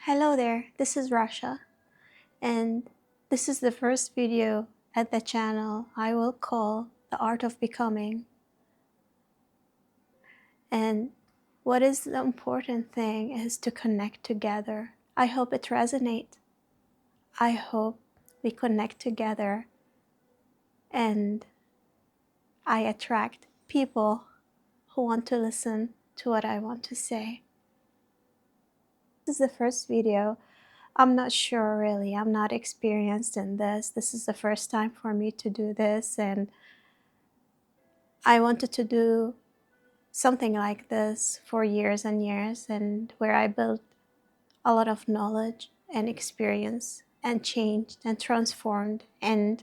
Hello there, this is Rasha, and this is the first video at the channel I will call The Art of Becoming. And what is the important thing is to connect together. I hope it resonates. I hope we connect together and I attract people who want to listen to what I want to say. This is the first video. I'm not sure really. I'm not experienced in this. This is the first time for me to do this, and I wanted to do something like this for years and years, and where I built a lot of knowledge and experience and changed and transformed and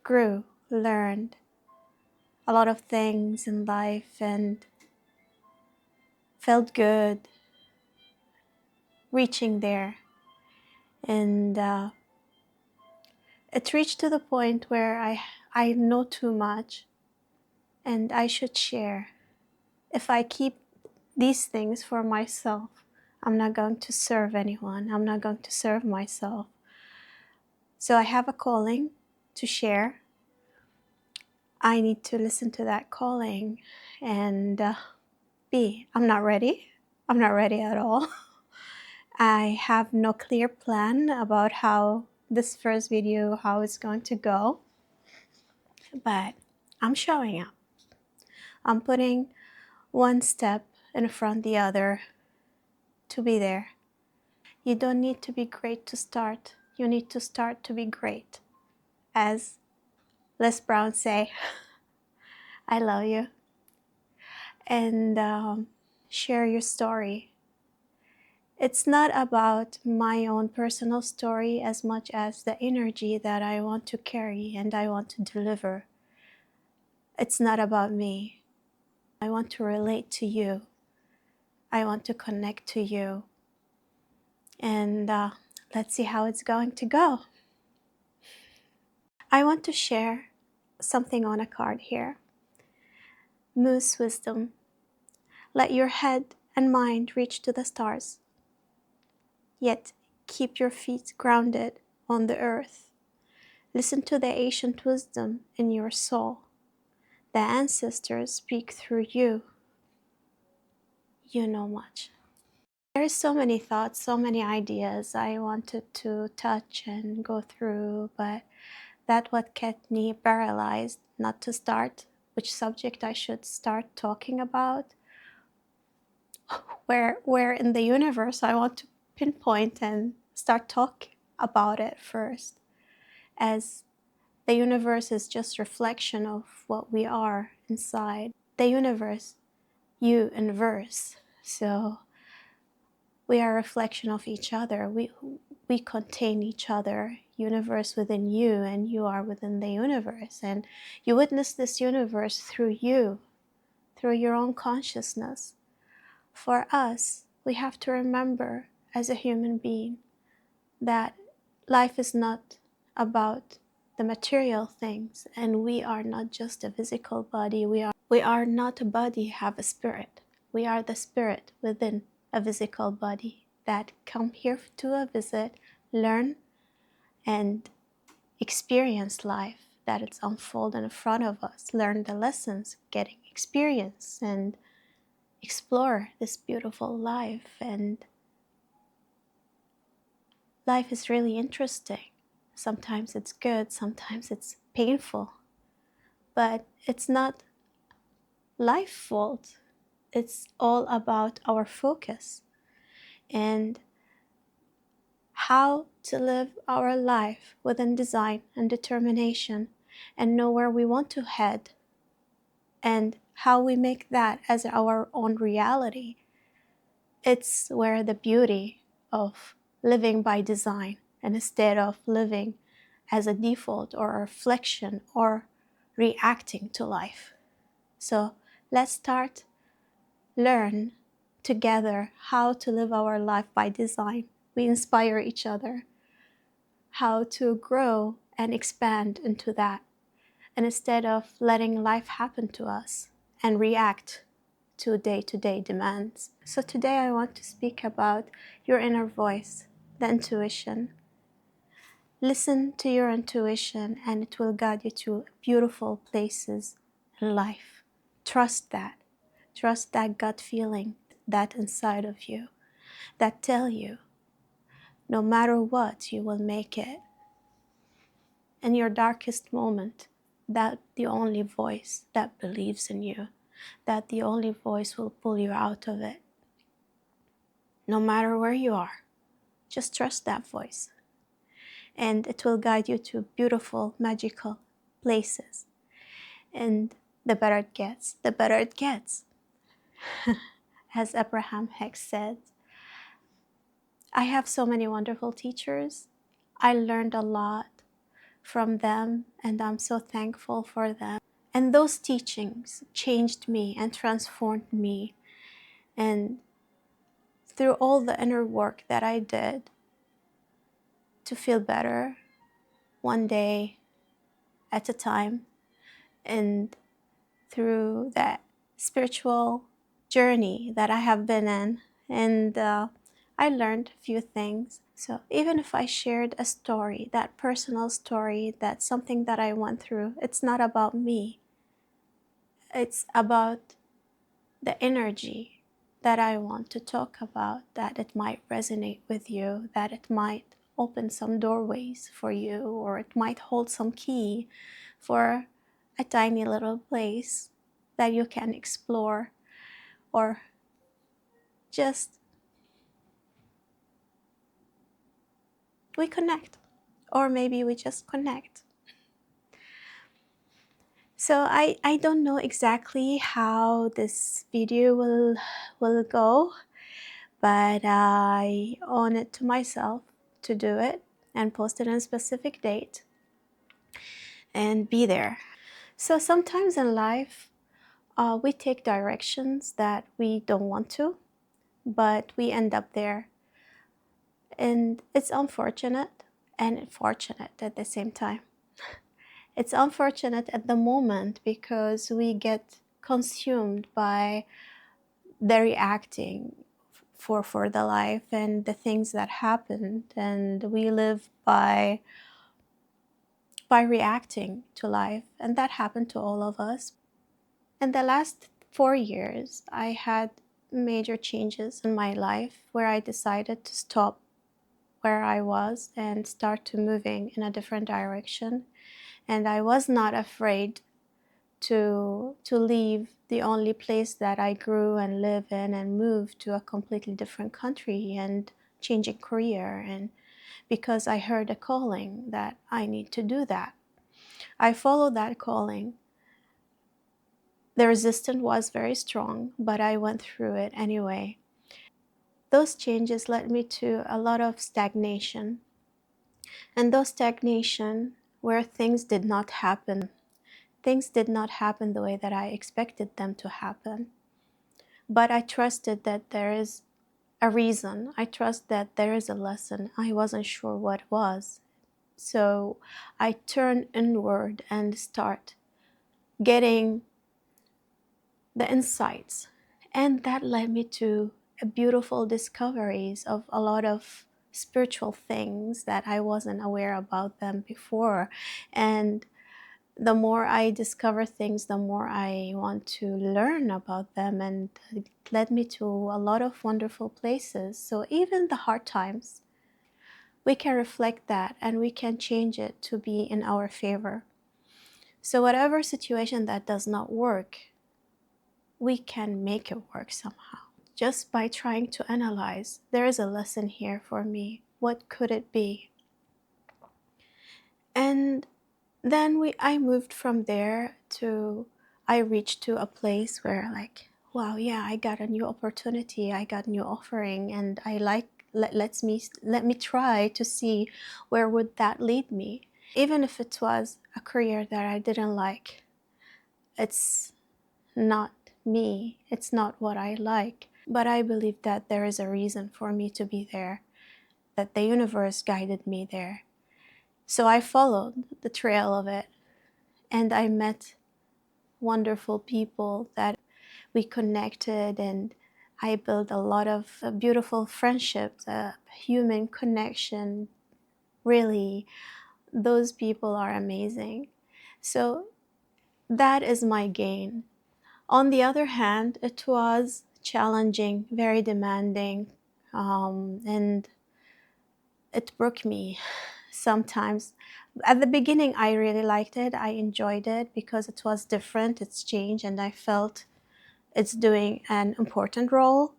grew, learned a lot of things in life and felt good reaching there. And it reached to the point where I know too much and I should share. If I keep these things for myself, I'm not going to serve anyone. I'm not going to serve myself. So I have a calling to share. I need to listen to that calling and I'm not ready. I'm not ready at all. I have no clear plan about how this first video, how it's going to go, but I'm showing up. I'm putting one step in front of the other to be there. You don't need to be great to start. You need to start to be great. As Les Brown say, I love you. And share your story. It's not about my own personal story as much as the energy that I want to carry and I want to deliver. It's not about me. I want to relate to you. I want to connect to you. And let's see how it's going to go. I want to share something on a card here. Moose wisdom. Let your head and mind reach to the stars, yet keep your feet grounded on the earth. Listen to the ancient wisdom in your soul. The ancestors speak through you. You know much. There are so many thoughts, so many ideas I wanted to touch and go through, but that's what kept me paralyzed not to start which subject I should start talking about. Where in the universe I want to pinpoint and start talking about it first, as the universe is just reflection of what we are inside. The universe, you and verse, so we are a reflection of each other. We contain each other, universe within you, and you are within the universe, and you witness this universe through you, through your own consciousness. For us, we have to remember as a human being that life is not about the material things, and we are not just a physical body. We are not a body, have a spirit. We are the spirit within a physical body that come here to a visit, learn and experience life, that it's unfold in front of us, learn the lessons, getting experience and explore this beautiful life. And life is really interesting. Sometimes it's good, sometimes it's painful, but it's not life's fault. It's all about our focus and how to live our life within design and determination and know where we want to head and how we make that as our own reality. It's where the beauty of living by design and instead of living as a default or a reflection or reacting to life. So let's start learn together how to live our life by design. We inspire each other how to grow and expand into that. And instead of letting life happen to us and react to day-to-day demands. So today I want to speak about your inner voice, the intuition. Listen to your intuition and it will guide you to beautiful places in life. Trust that. Trust that gut feeling, that inside of you, that tell you no matter what, you will make it. In your darkest moment, that the only voice that believes in you, that the only voice will pull you out of it. No matter where you are, just trust that voice. And it will guide you to beautiful, magical places. And the better it gets, the better it gets. As Abraham Hicks said, I have so many wonderful teachers. I learned a lot from them, and I'm so thankful for them. And those teachings changed me and transformed me. And through all the inner work that I did to feel better, one day at a time, and through that spiritual journey that I have been in, and I learned a few things. So even if I shared a story, that personal story, that's something that I went through, it's not about me. It's about the energy that I want to talk about, that it might resonate with you, that it might open some doorways for you, or it might hold some key for a tiny little place that you can explore, or just we connect, or maybe we just connect. So I don't know exactly how this video will go, but I own it to myself to do it and post it on a specific date and be there. So sometimes in life, we take directions that we don't want to, but we end up there. And it's unfortunate and fortunate at the same time. It's unfortunate at the moment because we get consumed by the reacting for the life and the things that happened, and we live by reacting to life, and that happened to all of us. In the last 4 years, I had major changes in my life where I decided to stop where I was and start to moving in a different direction. And I was not afraid to leave the only place that I grew and live in and move to a completely different country and changing career, and because I heard a calling that I need to do that. I followed that calling. The resistance was very strong, but I went through it anyway. Those changes led me to a lot of stagnation. And those stagnation where things did not happen. Things did not happen the way that I expected them to happen. But I trusted that there is a reason. I trust that there is a lesson. I wasn't sure what it was. So I turned inward and start getting the insights. And that led me to beautiful discoveries of a lot of spiritual things that I wasn't aware about them before. And the more I discover things, the more I want to learn about them, and it led me to a lot of wonderful places. So even the hard times, we can reflect that and we can change it to be in our favor. So whatever situation that does not work, we can make it work somehow. Just by trying to analyze, there is a lesson here for me. What could it be? And then I moved from there to, I reached to a place where like, wow, yeah, I got a new opportunity, I got new offering, and I like, let me try to see where would that lead me. Even if it was a career that I didn't like, it's not me, it's not what I like. But I believe that there is a reason for me to be there, that the universe guided me there. So I followed the trail of it, and I met wonderful people that we connected, and I built a lot of beautiful friendships, human connection. Really, those people are amazing. So that is my gain. On the other hand, it was challenging, very demanding, and it broke me sometimes. At the beginning, I really liked it. I enjoyed it because it was different, it's changed, and I felt it's doing an important role.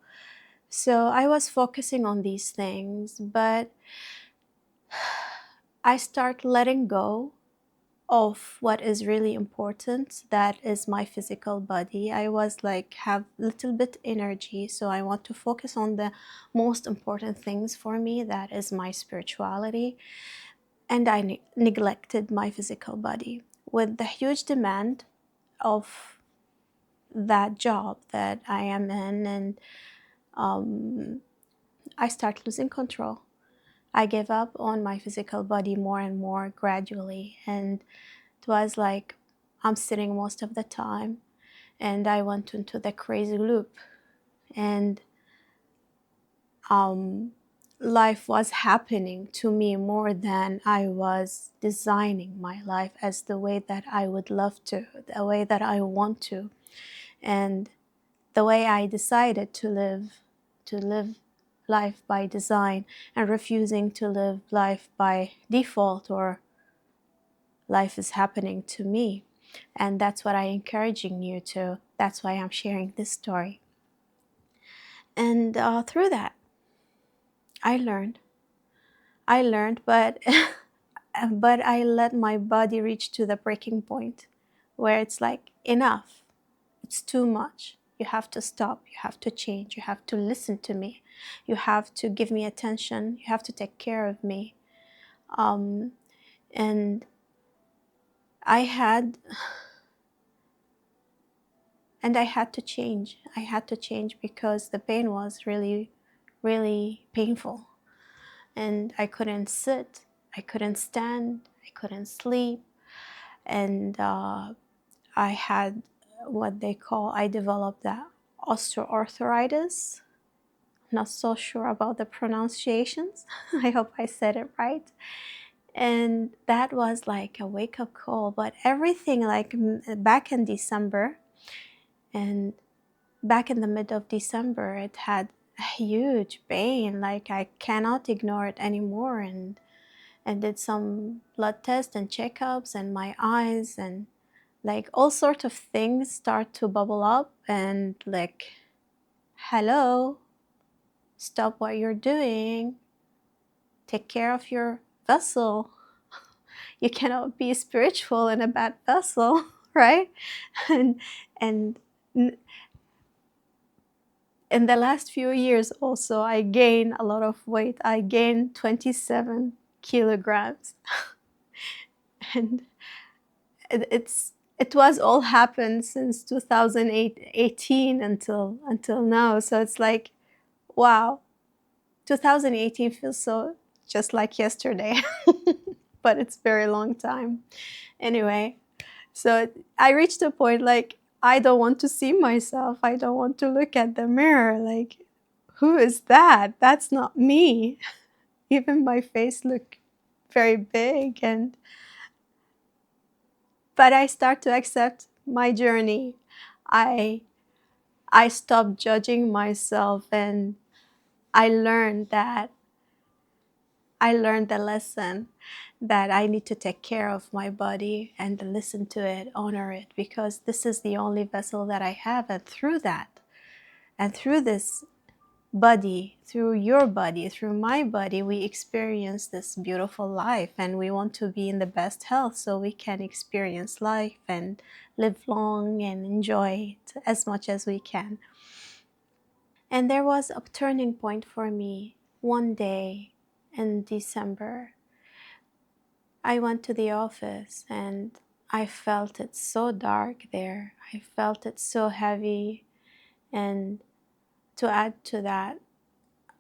So I was focusing on these things, but I start letting go of what is really important, that is my physical body. I was like have little bit energy, so I want to focus on the most important things for me, that is my spirituality, and I neglected my physical body with the huge demand of that job that I am in, and I start losing control. I gave up on my physical body more and more gradually, and it was like I'm sitting most of the time, and I went into the crazy loop, and life was happening to me more than I was designing my life as the way that I would love to, the way that I want to, and the way I decided to live life by design, and refusing to live life by default, or life is happening to me. And that's what I'm encouraging you to. That's why I'm sharing this story. And through that, I learned. But but I let my body reach to the breaking point where it's like, enough. It's too much. You have to stop. You have to change. You have to listen to me. You have to give me attention. You have to take care of me. And I had I had to change. I had to change because the pain was really, really painful. And I couldn't sit. I couldn't stand. I couldn't sleep. And I had what they call, I developed that osteoarthritis. Not so sure about the pronunciations. I hope I said it right. And that was like a wake-up call. But everything, like back in December, and back in the mid of December, it had a huge pain. Like I cannot ignore it anymore. And did some blood tests and checkups, and my eyes, and like all sorts of things start to bubble up, and like, hello, stop what you're doing, take care of your vessel. You cannot be spiritual in a bad vessel, right? And in the last few years also, I gained a lot of weight. I gained 27 kilograms. And it was all happened since 2018 until now. So it's like, wow, 2018 feels so just like yesterday, but it's very long time. Anyway, so I reached a point like, I don't want to see myself. I don't want to look at the mirror. Like, who is that? That's not me. Even my face looked very big, but I start to accept my journey. I stopped judging myself, and I learned the lesson that I need to take care of my body and listen to it, honor it, because this is the only vessel that I have. And through that, and through this body, through your body, through my body, we experience this beautiful life, and we want to be in the best health so we can experience life and live long and enjoy it as much as we can. And there was a turning point for me one day in December. I went to the office, and I felt it so dark there. I felt it so heavy. And to add to that,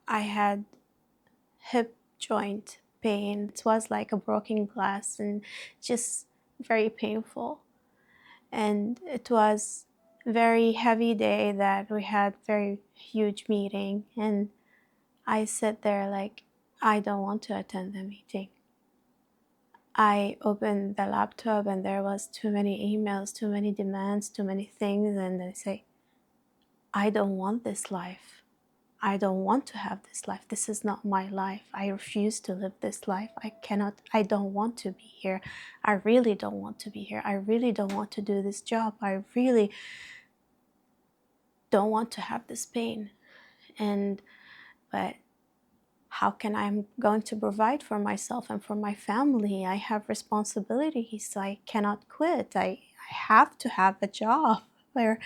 I had hip joint pain. It was like a broken glass, and just very painful. And it was very heavy day that we had very huge meeting, and I sit there like, I don't want to attend the meeting. I opened the laptop and there was too many emails, too many demands, too many things, and I say, I don't want this life. I don't want to have this life. This is not my life. I refuse to live this life. I don't want to be here. I really don't want to be here. I really don't want to do this job. I really don't want to have this pain. But how can I'm going to provide for myself and for my family? I have responsibilities. I cannot quit. I have to have a job where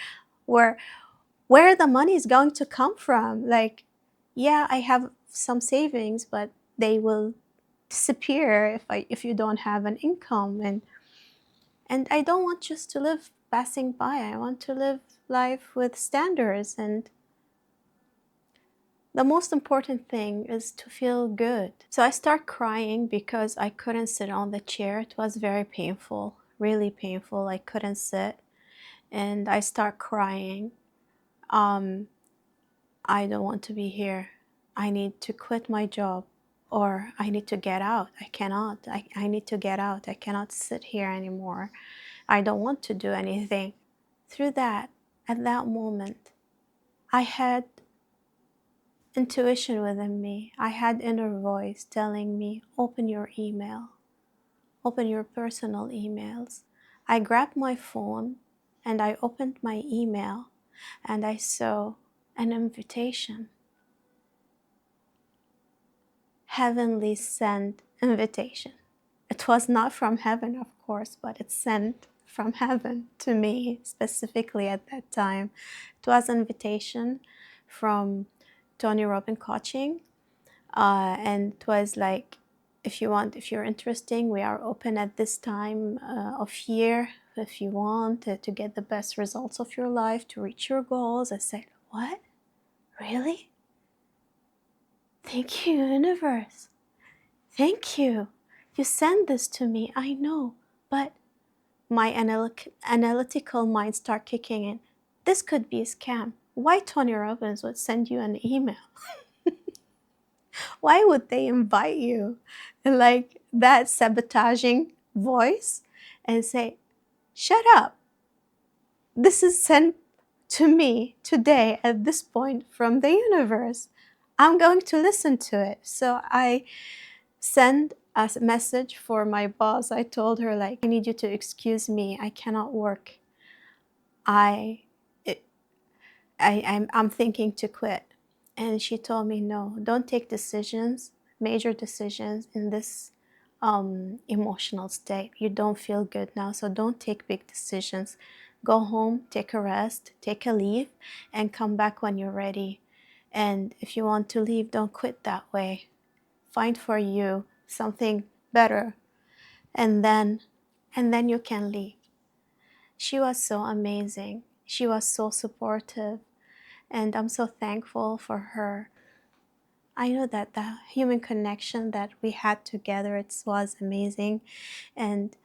where the money is going to come from. Like, yeah, I have some savings, but they will disappear if you don't have an income. And I don't want just to live passing by. I want to live life with standards, and the most important thing is to feel good. So I start crying because I couldn't sit on the chair. It was very painful, really painful. I couldn't sit, and I start crying. I don't want to be here. I need to quit my job, or I need to get out. I cannot. I need to get out. I cannot sit here anymore. I don't want to do anything. Through that, at that moment, I had intuition within me. I had inner voice telling me, open your email, open your personal emails. I grabbed my phone and I opened my email and I saw an invitation. Heavenly sent invitation. It was not from heaven, of course, but it's sent from heaven to me specifically at that time. It was an invitation from Tony Robbins Coaching, and it was like, if you're interested, we are open at this time of year. If you want to get the best results of your life, to reach your goals. I said, what? Really? Thank you, universe. Thank you. You sent this to me, I know, but my analytical mind start kicking in. This could be a scam. Why Tony Robbins would send you an email? Why would they invite you? Like that sabotaging voice and say, shut up. This is sent to me today at this point from the universe. I'm going to listen to it. So I send a message for my boss. I told her, like, I need you to excuse me. I cannot work. I'm thinking to quit. And she told me, no, don't take decisions, major decisions in this emotional state. You don't feel good now, so don't take big decisions. Go home, take a rest, take a leave, and come back when you're ready. And if you want to leave, don't quit that way. Find for you something better, and then you can leave. She was so amazing. She was so supportive, and I'm so thankful for her. I know that the human connection that we had together, it was amazing. And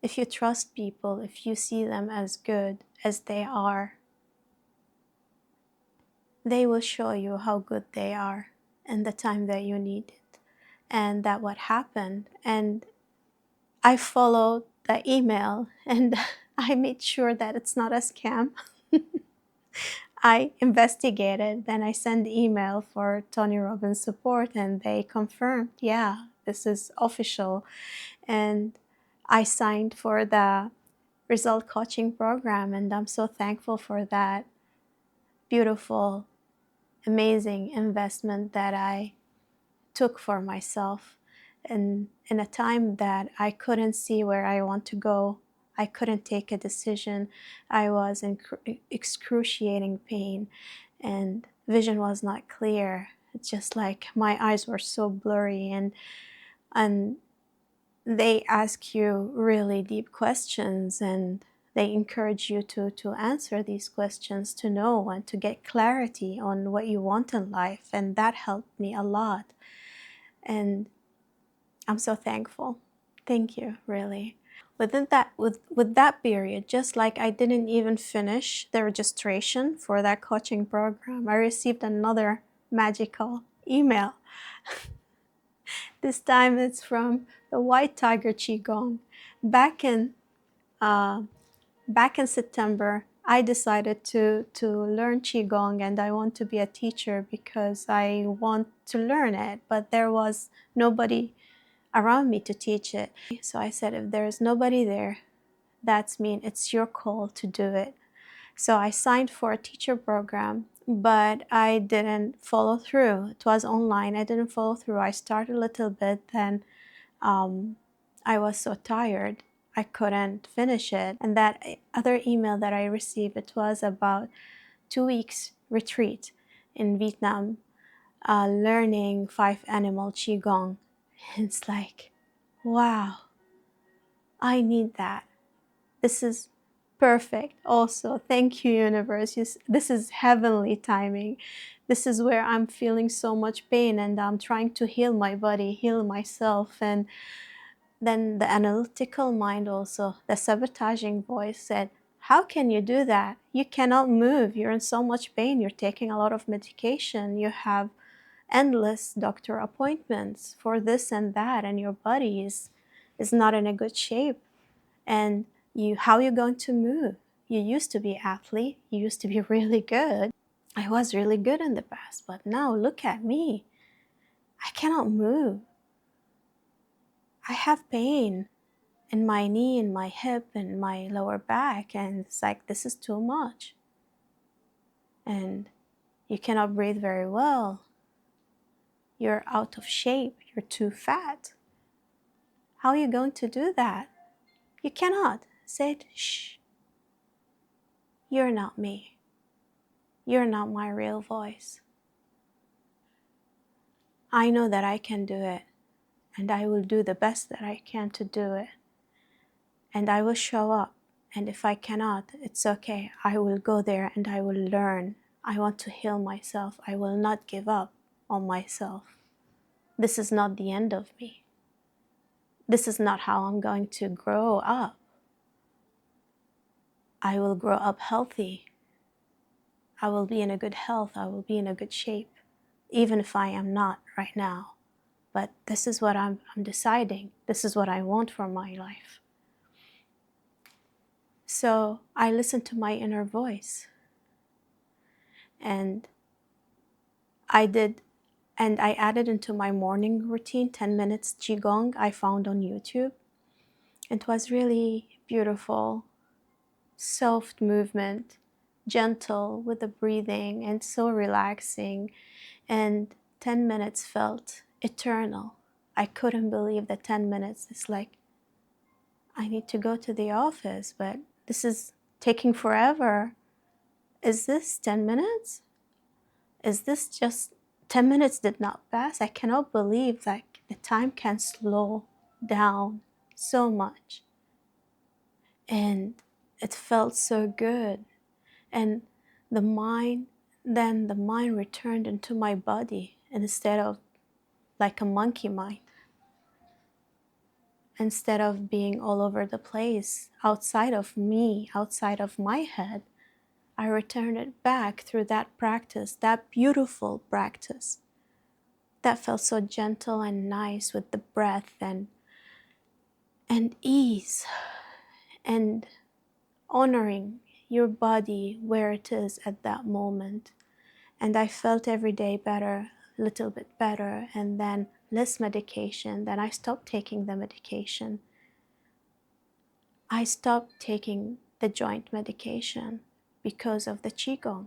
if you trust people, if you see them as good as they are, they will show you how good they are in the time that you need it. And that what happened. And I followed the email and I made sure that it's not a scam. I investigated, then I sent email for Tony Robbins support and they confirmed, yeah, this is official. And I signed for the result coaching program, and I'm so thankful for that beautiful, amazing investment that I took for myself. And in a time that I couldn't see where I want to go, I couldn't take a decision. I was in excruciating pain and vision was not clear. It's just like my eyes were so blurry, and they ask you really deep questions and they encourage you to answer these questions, to know and to get clarity on what you want in life. And that helped me a lot. And I'm so thankful. Thank you, really. with that period, just like I didn't even finish the registration for that coaching program, I received another magical email. This time it's from the White Tiger Qigong. Back in uh, back in September, I decided to learn Qigong, and I want to be a teacher because I want to learn it, but there was nobody around me to teach it. So I said, if there is nobody there, that's mean it's your call to do it. So I signed for a teacher program, but I didn't follow through. It was online. I didn't follow through. I started a little bit, then I was so tired I couldn't finish it. And that other email that I received, it was about 2 weeks retreat in Vietnam, learning 5 animal Qigong. It's like, wow, I need that. This is perfect also. Thank you, universe. This is heavenly timing. This is where I'm feeling so much pain and I'm trying to heal my body, heal myself. And then the analytical mind also, the sabotaging voice said, how can you do that? You cannot move. You're in so much pain. You're taking a lot of medication. You have endless doctor appointments for this and that, and your body is not in a good shape. And how are you going to move? You used to be an athlete. You used to be really good. I was really good in the past, but now look at me. I cannot move. I have pain in my knee, in my hip, in my lower back, and it's like, this is too much. And you cannot breathe very well. You're out of shape. You're too fat. How are you going to do that? You cannot. Say it, shh. You're not me. You're not my real voice. I know that I can do it, and I will do the best that I can to do it. And I will show up, and if I cannot, it's okay. I will go there and I will learn. I want to heal myself. I will not give up on myself. This is not the end of me. This is not how I'm going to grow up. I will grow up healthy. I will be in a good health. I will be in a good shape, even if I am not right now. But this is what I'm deciding. This is what I want for my life. So I listened to my inner voice. And I added into my morning routine 10 minutes Qigong I found on YouTube. It was really beautiful, soft movement, gentle with the breathing, and so relaxing. And 10 minutes felt eternal. I couldn't believe that 10 minutes is like, I need to go to the office, but this is taking forever. Is this 10 minutes? Is this just 10 minutes did not pass? I cannot believe that the time can slow down so much. And it felt so good. And then the mind returned into my body instead of like a monkey mind. Instead of being all over the place, outside of me, outside of my head, I returned it back through that practice, that beautiful practice. That felt so gentle and nice with the breath and ease and honoring your body where it is at that moment. And I felt every day better, a little bit better, and then less medication. Then I stopped taking the medication. I stopped taking the joint medication because of the Qigong.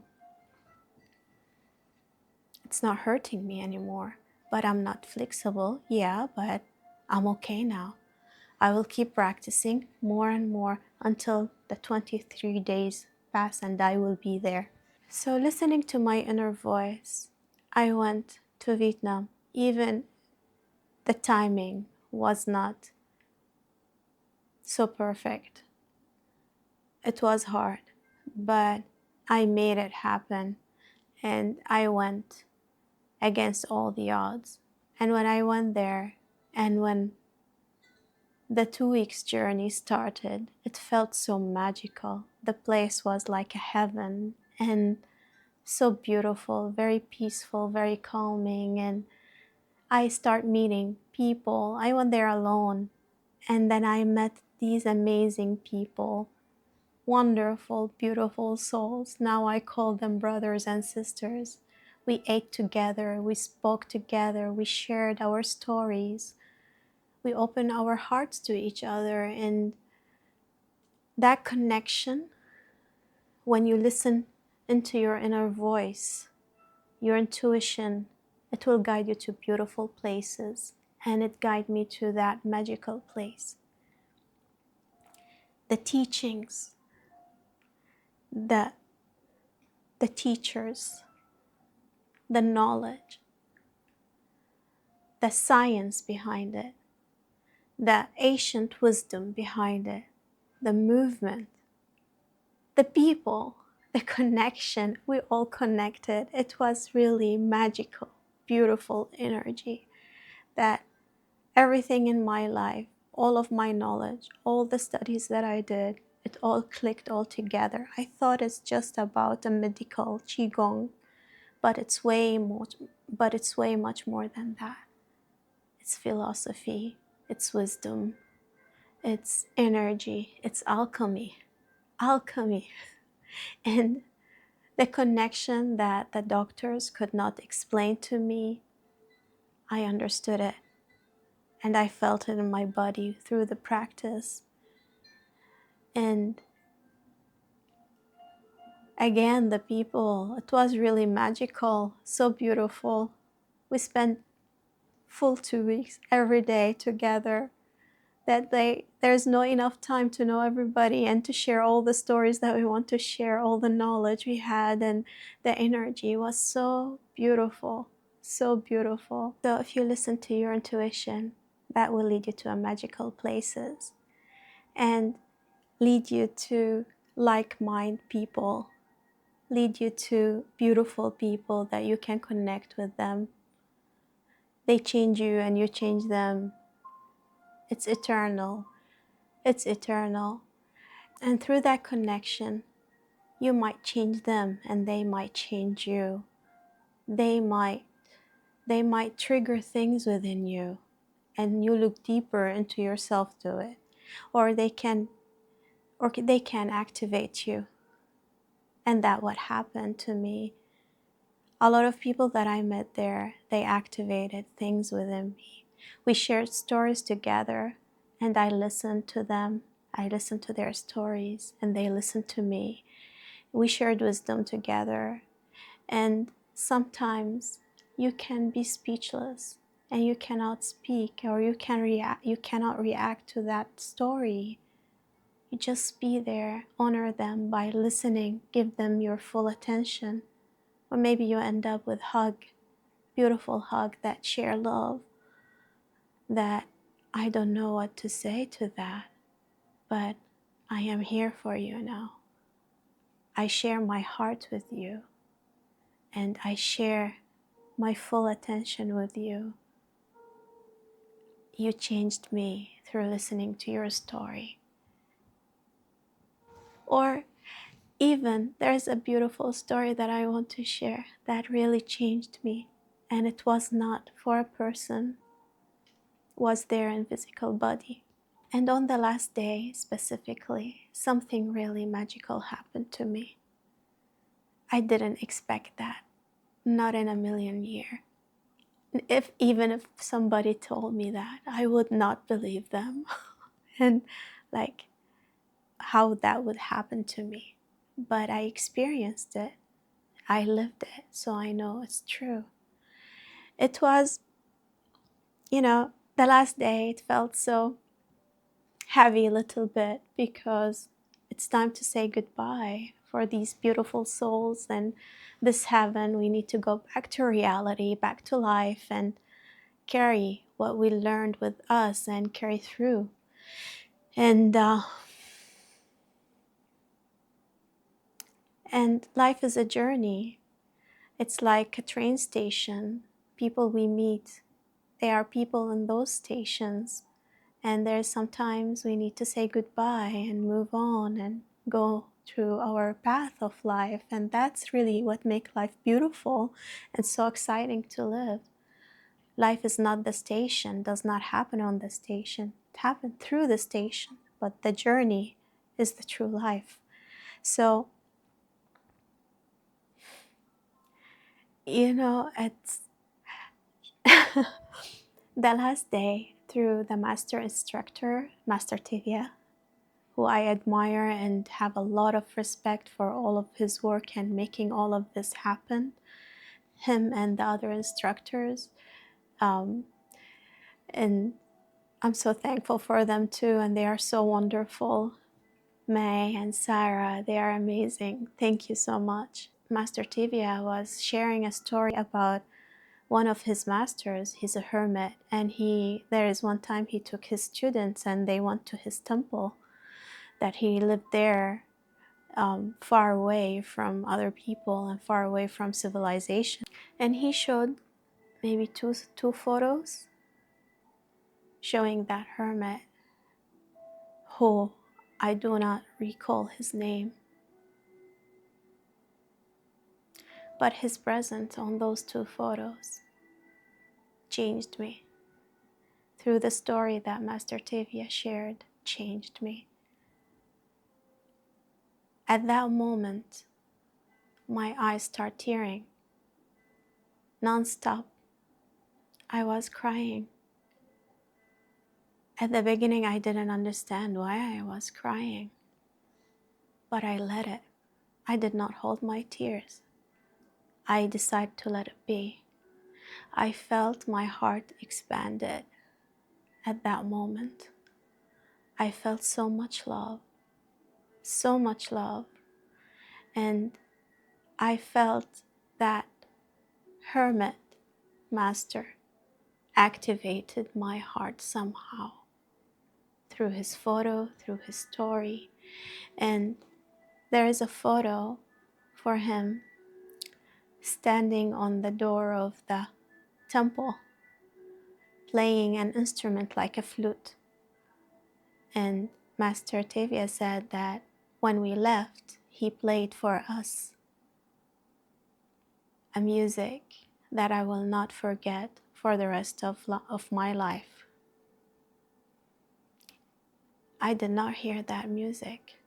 It's not hurting me anymore, but I'm not flexible. Yeah, but I'm okay now. I will keep practicing more and more until the 23 days pass and I will be there. So listening to my inner voice, I went to Vietnam. Even the timing was not so perfect. It was hard, but I made it happen and I went against all the odds. And when I went there and when the 2 weeks journey started, it felt so magical. The place was like a heaven and so beautiful, very peaceful, very calming. And I start meeting people. I went there alone, and then I met these amazing people, wonderful, beautiful souls. Now I call them brothers and sisters. We ate together, we spoke together, we shared our stories, we opened our hearts to each other. And that connection, when you listen into your inner voice, your intuition, it will guide you to beautiful places. And it guided me to that magical place. The teachings, the teachers, the knowledge, the science behind it, the ancient wisdom behind it, the movement, the people, the connection, we all connected. It was really magical, beautiful energy that everything in my life, all of my knowledge, all the studies that I did, it all clicked all together. I thought it's just about a medical qigong, but it's way much more than that. It's philosophy, it's wisdom, it's energy, it's alchemy. And the connection that the doctors could not explain to me, I understood it. And I felt it in my body through the practice. And again, the people, it was really magical, so beautiful. We spent full 2 weeks every day together. There's not enough time to know everybody and to share all the stories that we want to share, all the knowledge we had, and the energy was so beautiful, so beautiful. So if you listen to your intuition, that will lead you to magical places and lead you to like-minded people, lead you to beautiful people that you can connect with them. They change you and you change them. It's eternal. It's eternal. And through that connection, you might change them and they might change you. They might trigger things within you and you look deeper into yourself to it. Or they can activate you. And that's what happened to me. A lot of people that I met there, they activated things within me. We shared stories together and I listened to them. I listened to their stories and they listened to me. We shared wisdom together. And sometimes you can be speechless and you cannot speak, or you cannot react to that story. You just be there, honor them by listening, give them your full attention. Or maybe you end up with hug, beautiful hug that share love, that I don't know what to say to that, but I am here for you now. I share my heart with you and I share my full attention with you. You changed me through listening to your story. Or even there's a beautiful story that I want to share that really changed me, and it was not for a person, was there in physical body. And on the last day specifically, something really magical happened to me. I didn't expect that, not in a million years. Even if somebody told me that, I would not believe them. And like how that would happen to me. But I experienced it. I lived it, so I know it's true. It was, the last day it felt so heavy a little bit because it's time to say goodbye for these beautiful souls and this heaven. We need to go back to reality, back to life, and carry what we learned with us and carry through. And life is a journey. It's like a train station. People we meet, they are people in those stations. And there's sometimes we need to say goodbye and move on and go through our path of life. And that's really what makes life beautiful and so exciting to live. Life is not the station, does not happen on the station. It happens through the station, but the journey is the true life. So, it's the last day through the master instructor, Master Tivia, who I admire and have a lot of respect for all of his work and making all of this happen, him and the other instructors. And I'm so thankful for them too, and they are so wonderful. May and Sarah, they are amazing. Thank you so much. Master Tivia was sharing a story about one of his masters. He's a hermit, and there is one time he took his students and they went to his temple, that he lived there, far away from other people and far away from civilization. And he showed maybe two photos showing that hermit, who I do not recall his name, but his presence on those two photos changed me. Through the story that Master Tivia shared, changed me. At that moment, my eyes start tearing, non-stop. I was crying. At the beginning, I didn't understand why I was crying, but I let it. I did not hold my tears. I decided to let it be. I felt my heart expanded at that moment. I felt so much love, so much love. And I felt that hermit master activated my heart somehow through his photo, through his story. And there is a photo for him standing on the door of the temple, playing an instrument like a flute. And Master Tivia said that when we left, he played for us a music that I will not forget for the rest of my life. I did not hear that music.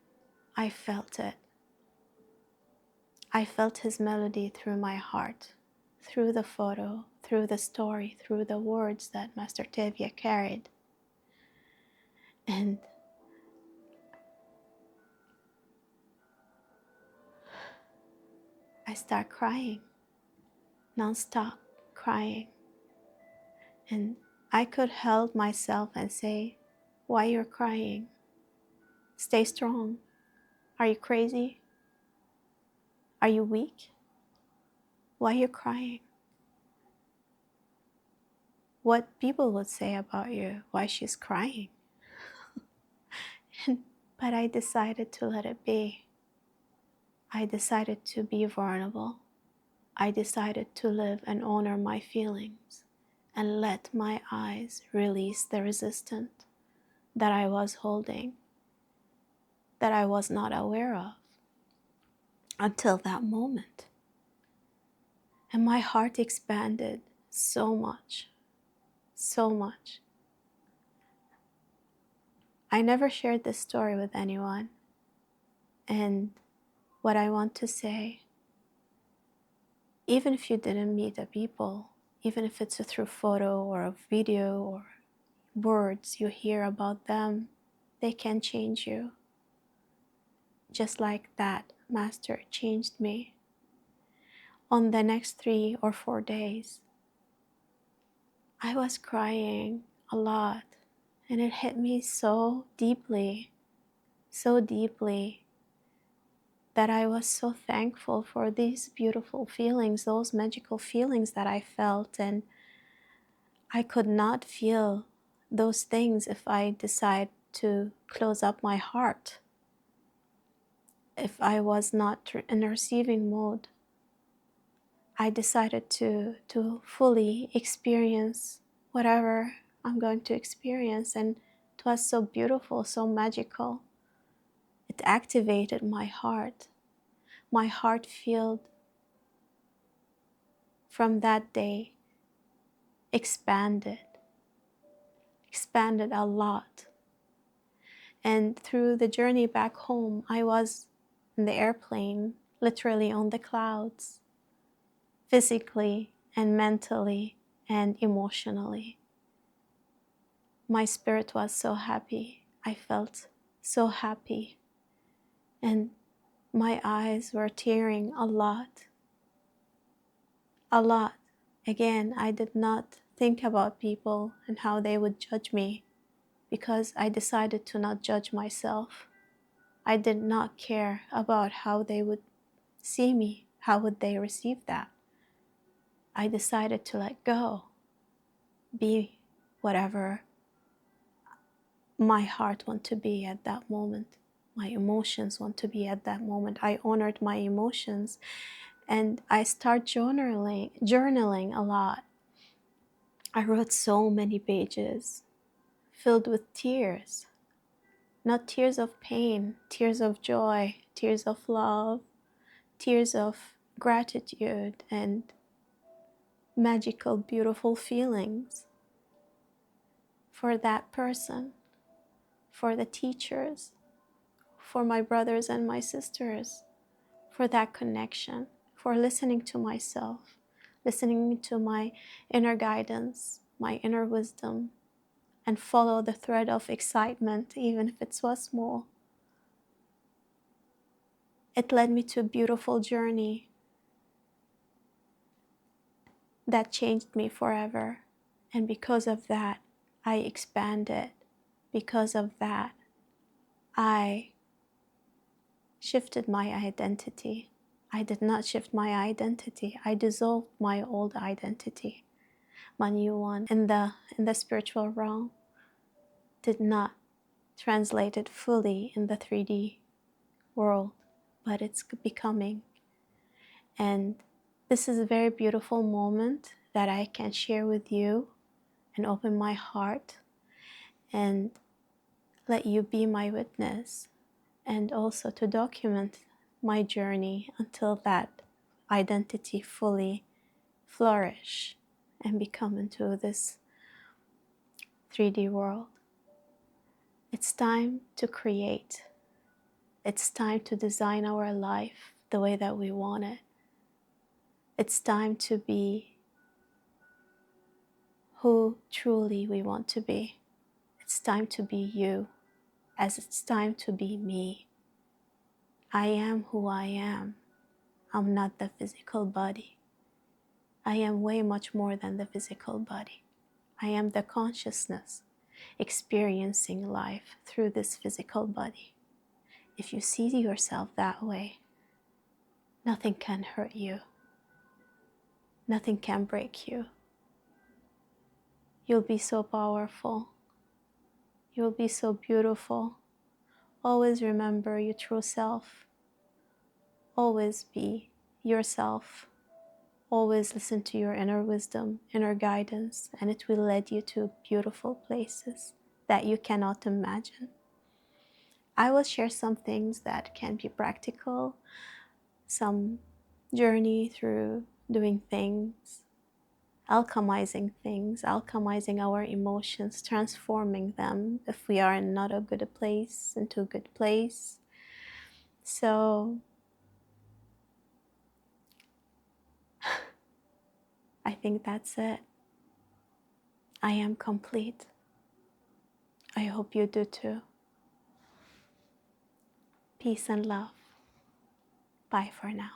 I felt it. I felt his melody through my heart, through the photo, through the story, through the words that Master Tivia carried. And I start crying, non-stop crying. And I could help myself and say, why you're crying? Stay strong. Are you crazy? Are you weak? Why you're crying? What people would say about you, why she's crying. But I decided to let it be. I decided to be vulnerable. I decided to live and honor my feelings and let my eyes release the resistance that I was holding, that I was not aware of until that moment. And my heart expanded so much, so much. I never shared this story with anyone. And what I want to say, even if you didn't meet the people, even if it's through photo or a video or words you hear about them, they can change you. Just like that master changed me. On the next 3 or 4 days, I was crying a lot, and it hit me so deeply, that I was so thankful for these beautiful feelings, those magical feelings that I felt. And I could not feel those things if I decide to close up my heart, if I was not in a receiving mode. I decided to fully experience whatever I'm going to experience and It was so beautiful, so magical. It activated my heart. My heart field from that day expanded a lot. And through the journey back home, I was in the airplane, literally on the clouds, physically and mentally and emotionally. My spirit was so happy. I felt so happy. And my eyes were tearing a lot. A lot. Again, I did not think about people and how they would judge me because I decided to not judge myself. I did not care about how they would see me. How would they receive that? I decided to let go, be whatever my heart want to be at that moment, my emotions want to be at that moment. I honored my emotions, and I start journaling a lot. I wrote so many pages filled with tears, not tears of pain, tears of joy, tears of love, tears of gratitude and magical, beautiful feelings for that person, for the teachers, for my brothers and my sisters, for that connection, for listening to myself, listening to my inner guidance, my inner wisdom, and follow the thread of excitement, even if it was small. It led me to a beautiful journey that changed me forever. And because of that, I expanded. Because of that, I shifted my identity. I did not shift my identity. I dissolved my old identity. My new one in the spiritual realm did not translate it fully in the 3D world, but it's becoming. And this is a very beautiful moment that I can share with you and open my heart and let you be my witness, and also to document my journey until that identity fully flourish and become into this 3D world. It's time to create. It's time to design our life the way that we want it. It's time to be who truly we want to be. It's time to be you, as it's time to be me. I am who I am. I'm not the physical body. I am way much more than the physical body. I am the consciousness experiencing life through this physical body. If you see yourself that way, nothing can hurt you. Nothing can break you. You'll be so powerful. You'll be so beautiful. Always remember your true self. Always be yourself. Always listen to your inner wisdom, inner guidance, and it will lead you to beautiful places that you cannot imagine. I will share some things that can be practical, some journey through doing things, alchemizing our emotions, transforming them if we are in not a good place into a good place. So I think that's it. I am complete. I hope you do too. Peace and love. Bye for now.